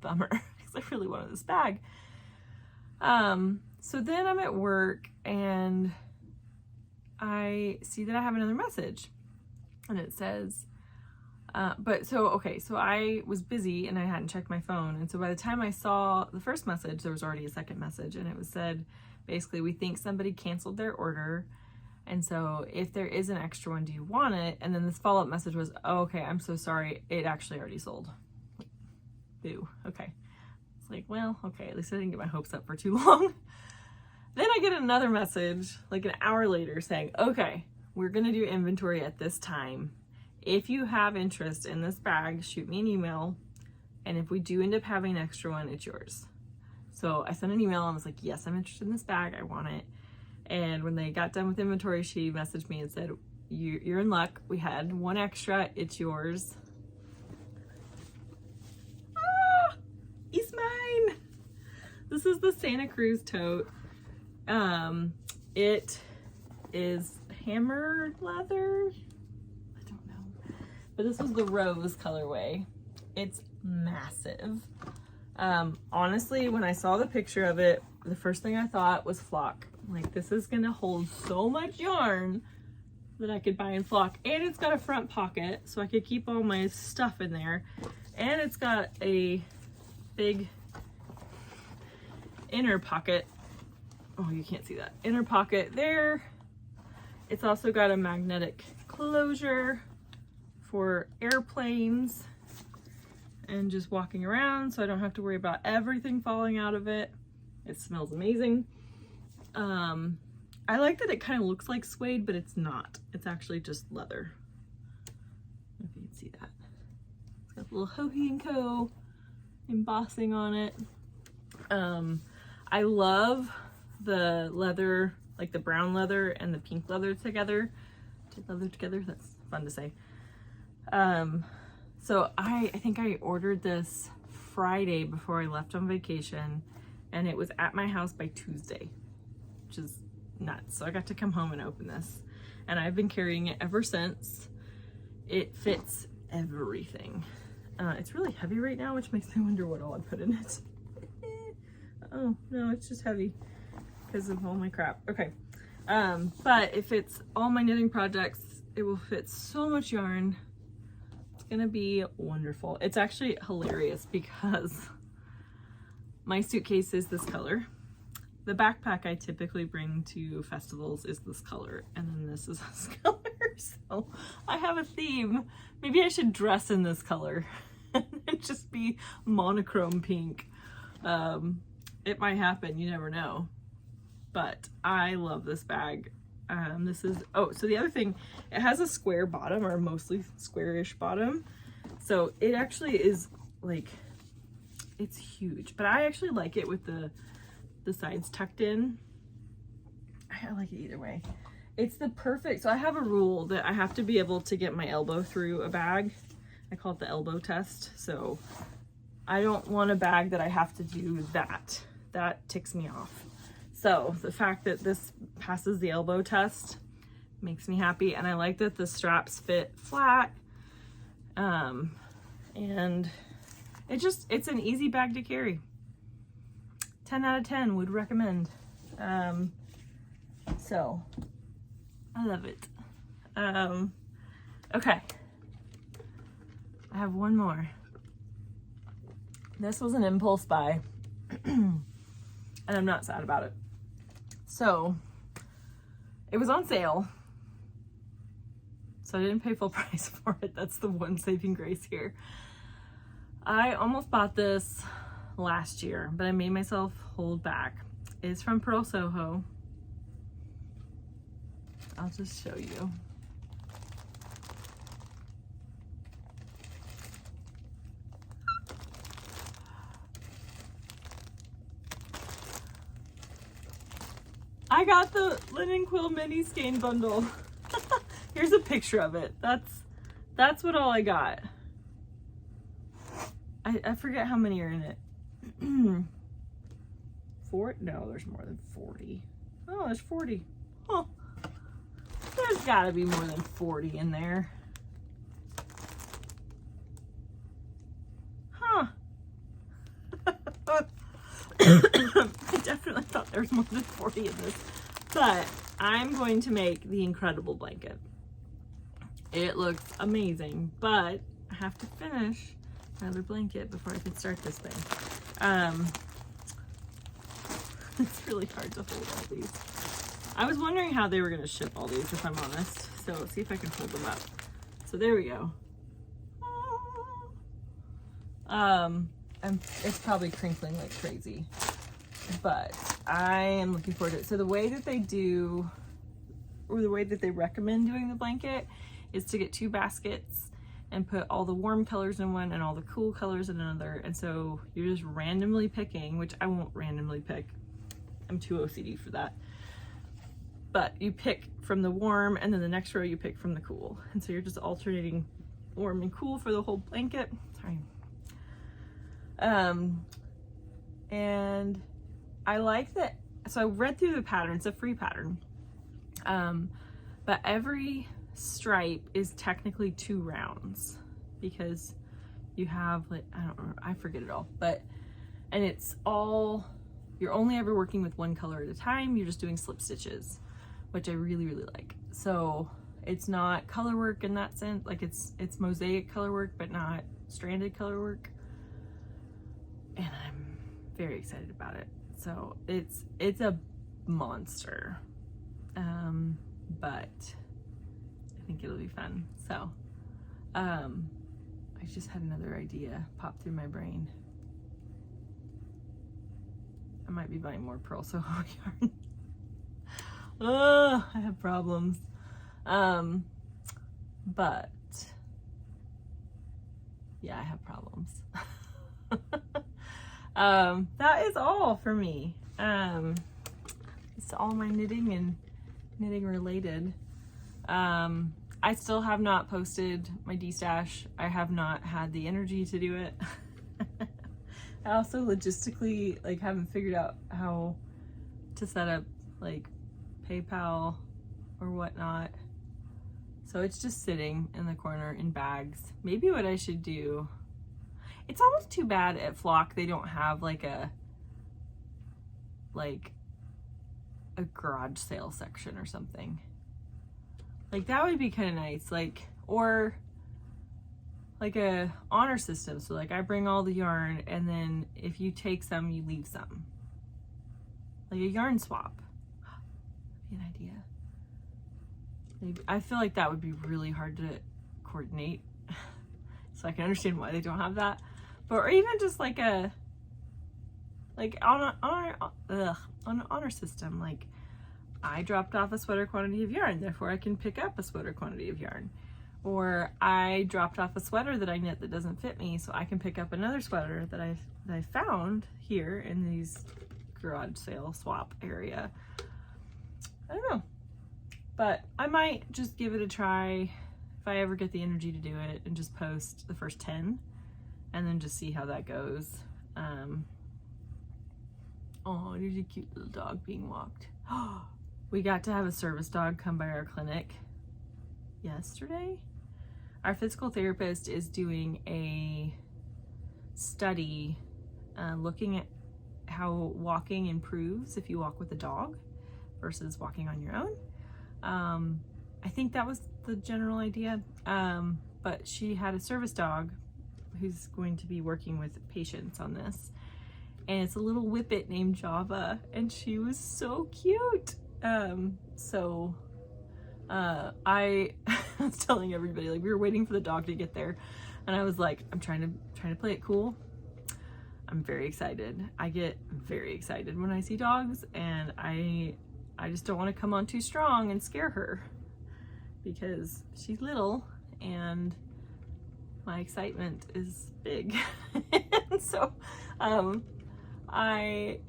Bummer, because I really wanted this bag. So then I'm at work, and I see that I have another message, and it says, so I was busy and I hadn't checked my phone. And so by the time I saw the first message, there was already a second message, and it was said, basically, we think somebody canceled their order. And so if there is an extra one, do you want it? And then this follow-up message was, oh, okay, I'm so sorry. It actually already sold. Boo. Okay. It's like, well, okay, at least I didn't get my hopes up for too long. Then I get another message like an hour later saying, okay, we're going to do inventory at this time. If you have interest in this bag, shoot me an email. And if we do end up having an extra one, it's yours. So I sent an email and was like, yes, I'm interested in this bag. I want it. And when they got done with inventory, she messaged me and said, you're in luck. We had one extra. It's yours. It's mine. This is the Santa Cruz tote. It is hammered leather. I don't know. But this was the rose colorway. It's massive. Honestly, when I saw the picture of it, the first thing I thought was flock. Like, this is gonna hold so much yarn that I could buy in flock. And it's got a front pocket, so I could keep all my stuff in there. And it's got a big inner pocket. Oh, you can't see that. Inner pocket there. It's also got a magnetic closure for airplanes and just walking around, so I don't have to worry about everything falling out of it. It smells amazing. I like that it kind of looks like suede, but it's not. It's actually just leather. I don't know if you can see that. It's got a little Hohi & Co. embossing on it. I love the leather, like the brown leather and the pink leather together. That's fun to say. So I think I ordered this Friday before I left on vacation, and it was at my house by Tuesday, which is nuts. So I got to come home and open this, and I've been carrying it ever since. It fits everything. It's really heavy right now, which makes me wonder what all I put in it. Oh no, it's just heavy because of all my crap. Okay. But it fits all my knitting projects. It will fit so much yarn. It's gonna be wonderful. It's actually hilarious because my suitcase is this color. The backpack I typically bring to festivals is this color, and then this is this color. So I have a theme. Maybe I should dress in this color and just be monochrome pink. It might happen, you never know. But I love this bag. This is, oh, so the other thing, it has a square bottom, or mostly squarish bottom. So it actually is like, it's huge, but I actually like it with the sides tucked in. I like it either way. It's the perfect, so I have a rule that I have to be able to get my elbow through a bag. I call it the elbow test. So I don't want a bag that I have to do that. That ticks me off. So the fact that this passes the elbow test makes me happy. And I like that the straps fit flat. And it's an easy bag to carry. 10 out of 10 would recommend. So I love it. Okay. I have one more. This was an impulse buy. And I'm not sad about it. So it was on sale. So I didn't pay full price for it. That's the one saving grace here. I almost bought this last year, but I made myself hold back. It's from PurlSoho. I'll just show you. I got the linen quill mini skein bundle. Here's a picture of it. That's what all I got. I forget how many are in it. No, there's more than 40. Oh, there's 40. Huh. There's gotta be more than 40 in there. Huh. I definitely thought there was more than 40 in this. But I'm going to make the incredible blanket. It looks amazing, but I have to finish another blanket before I can start this thing. It's really hard to hold all these. I was wondering how they were going to ship all these, if I'm honest. So let's see if I can hold them up. So there we go. And it's probably crinkling like crazy, but I am looking forward to it. So the way that they do, or the way that they recommend doing the blanket, is to get 2 baskets and put all the warm colors in one and all the cool colors in another. And so you're just randomly picking, which I won't randomly pick. I'm too OCD for that. But you pick from the warm, and then the next row you pick from the cool. And so you're just alternating warm and cool for the whole blanket. Sorry. And I like that. So I read through the pattern. It's a free pattern. But every stripe is technically 2 rounds because you have like, I don't remember, I forget it all, but, and it's all, you're only ever working with one color at a time. You're just doing slip stitches, which I really, really like. So it's not color work in that sense. Like it's mosaic color work, but not stranded color work. And I'm very excited about it. So it's a monster. But I think it'll be fun. So, I just had another idea pop through my brain. I might be buying more PurlSoho yarn. Oh, I have problems. But yeah, I have problems. That is all for me. It's all my knitting and knitting related. I still have not posted my D-stash. I have not had the energy to do it. I also logistically like haven't figured out how to set up like PayPal or whatnot. So it's just sitting in the corner in bags. Maybe what I should do, it's almost too bad at Flock they don't have like a garage sale section or something. Like that would be kind of nice. Like, or like a honor system. So like I bring all the yarn and then if you take some, you leave some. Like a yarn swap. That'd be an idea. Maybe, I feel like that would be really hard to coordinate. So I can understand why they don't have that. But or even just like a on an honor system, like I dropped off a sweater quantity of yarn, therefore I can pick up a sweater quantity of yarn. Or I dropped off a sweater that I knit that doesn't fit me, so I can pick up another sweater that I found here in these garage sale swap area. I don't know, but I might just give it a try if I ever get the energy to do it and just post the first 10 and then just see how that goes. Oh, there's a cute little dog being walked. We got to have a service dog come by our clinic yesterday. Our physical therapist is doing a study looking at how walking improves if you walk with a dog versus walking on your own. I think that was the general idea, but she had a service dog who's going to be working with patients on this. And it's a little whippet named Java, and she was so cute. I was telling everybody, like we were waiting for the dog to get there, and I was like, I'm trying to play it cool. I'm very excited. I get very excited when I see dogs, and I just don't want to come on too strong and scare her because she's little and my excitement is big. And so, I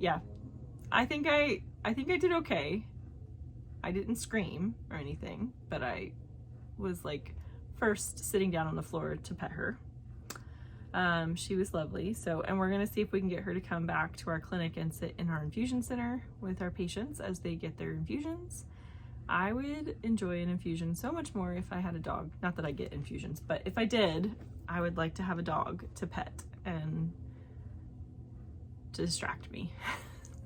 think I did okay. I didn't scream or anything, but I was like first sitting down on the floor to pet her. She was lovely. So, and we're gonna see if we can get her to come back to our clinic and sit in our infusion center with our patients as they get their infusions. I would enjoy an infusion so much more if I had a dog. Not that I get infusions, but if I did, I would like to have a dog to pet and to distract me.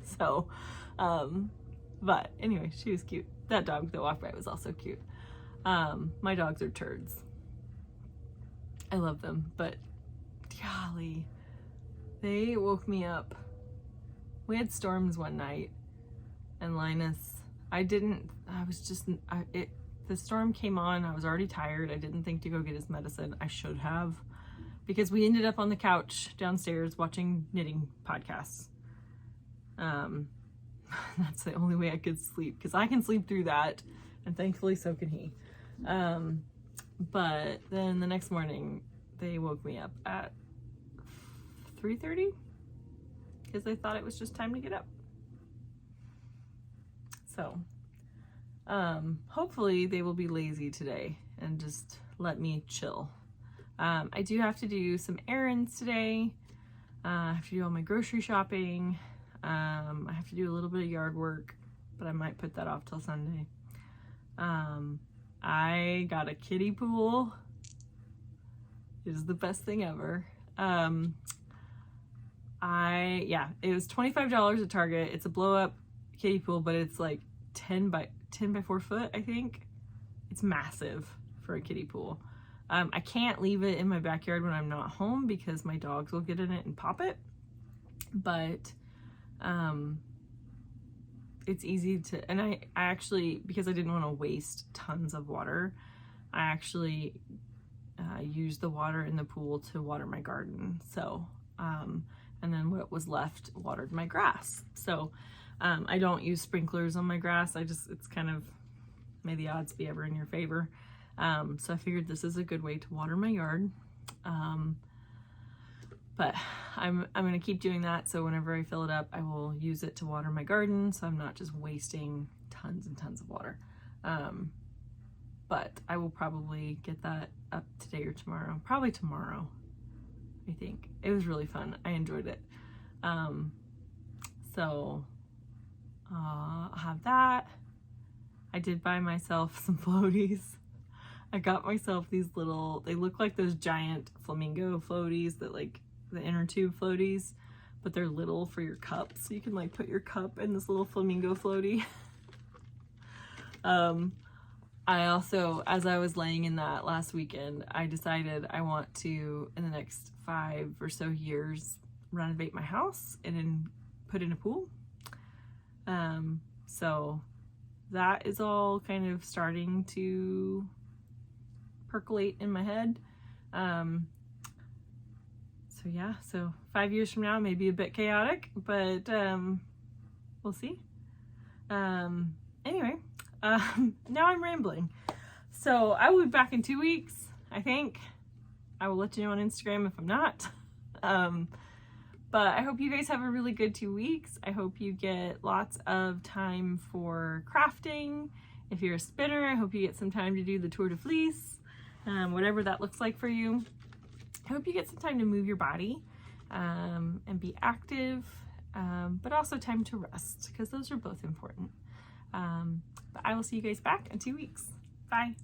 So, but anyway, she was cute. That dog that walked by was also cute. My dogs are turds. I love them, but golly, they woke me up. We had storms one night, and Linus, the storm came on, I was already tired. I didn't think to go get his medicine. I should have, because we ended up on the couch downstairs watching knitting podcasts. That's the only way I could sleep, because I can sleep through that, and thankfully so can he. But then the next morning, they woke me up at 3:30 because they thought it was just time to get up. So, hopefully they will be lazy today and just let me chill. I do have to do some errands today. I have to do all my grocery shopping. I have to do a little bit of yard work, but I might put that off till Sunday. I got a kiddie pool. It is the best thing ever. It was $25 at Target. It's a blow up kiddie pool, but it's like 10 by 4 foot, I think. It's massive for a kiddie pool. I can't leave it in my backyard when I'm not home because my dogs will get in it and pop it. But it's easy to, and I actually, because I didn't want to waste tons of water, I actually used the water in the pool to water my garden. So, and then what was left watered my grass. So I don't use sprinklers on my grass. It's kind of, may the odds be ever in your favor. So I figured this is a good way to water my yard. But I'm going to keep doing that. So whenever I fill it up, I will use it to water my garden. So I'm not just wasting tons and tons of water. But I will probably get that up today or tomorrow. Probably tomorrow, I think. It was really fun. I enjoyed it. So I'll have that. I did buy myself some floaties. I got myself these little, they look like those giant flamingo floaties that like the inner tube floaties, but they're little for your cup. So you can like put your cup in this little flamingo floaty. I also, as I was laying in that last weekend, I decided I want to, in the next 5 or so years, renovate my house and then put in a pool. So that is all kind of starting to percolate in my head. So yeah, so 5 years from now, maybe a bit chaotic, but we'll see. Anyway, now I'm rambling. So I will be back in 2 weeks, I think. I will let you know on Instagram if I'm not. But I hope you guys have a really good 2 weeks. I hope you get lots of time for crafting. If you're a spinner, I hope you get some time to do the Tour de Fleece, whatever that looks like for you. I hope you get some time to move your body and be active, but also time to rest, because those are both important. But I will see you guys back in 2 weeks. Bye.